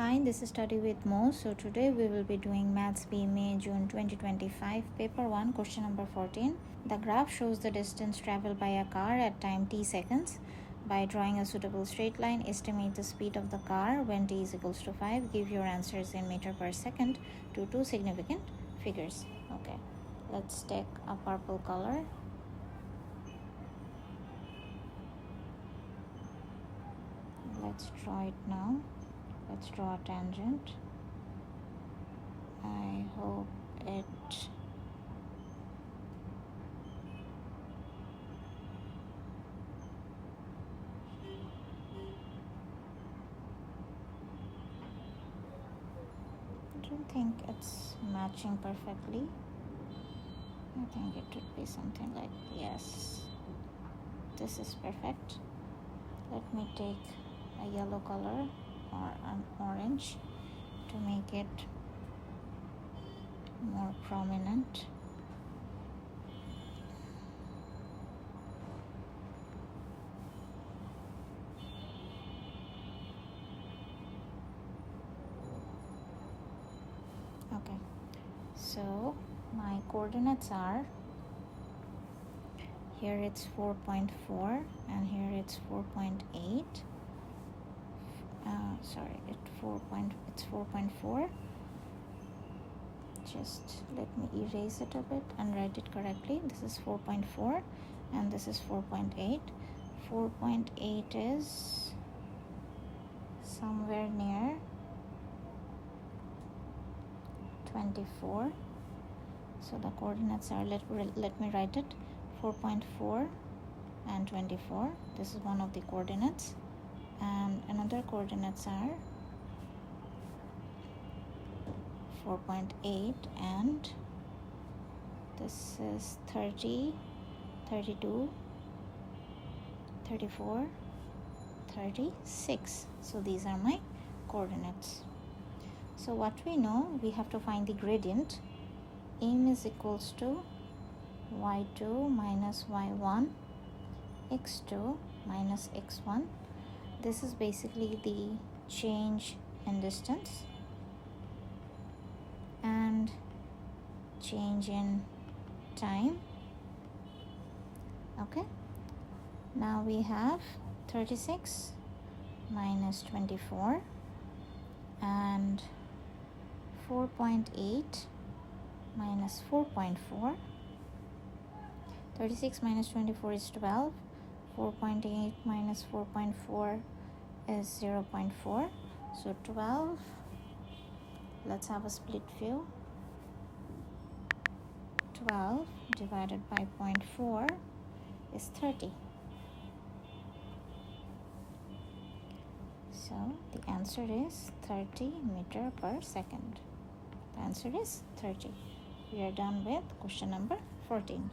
Hi, this is Study with Mo. So today we will be doing Maths B May June 2025 Paper 1 question number 14. The graph shows the distance traveled by a car at time t seconds. By drawing a suitable straight line, estimate the speed of the car when t is equals to 5. Give your answers in meter per second to two significant figures. Okay, let's take a purple color. Let's draw it now. Let's draw a tangent. I hope it I don't think it's matching perfectly. I think it would be something like, yes, this is perfect. Let me take a yellow color or an orange to make it more prominent. Okay, so my coordinates are, here it's 4.4 and here it's 4.8. It's 4.4. Just let me erase it a bit and write it correctly. This is 4.4 and this is 4.8. 4.8 is somewhere near 24. So the coordinates are, let me write it, 4.4 and 24. This is one of the coordinates, and another coordinates are 4.8 and this is 30, 32, 34, 36. So these are my coordinates. So what we know, we have to find the gradient. M is equals to y2 minus y1, x2 minus x1. This is basically the change in distance and change in time. Okay, now we have 36 minus 24 and 4.8 minus 4.4. 36 minus 24 is 12. 4.8 minus 4.4 is 0.4. So 12, let's have a split view. 12 divided by 0.4 is 30. So the answer is 30 meter per second. The answer is 30. We are done with question number 14.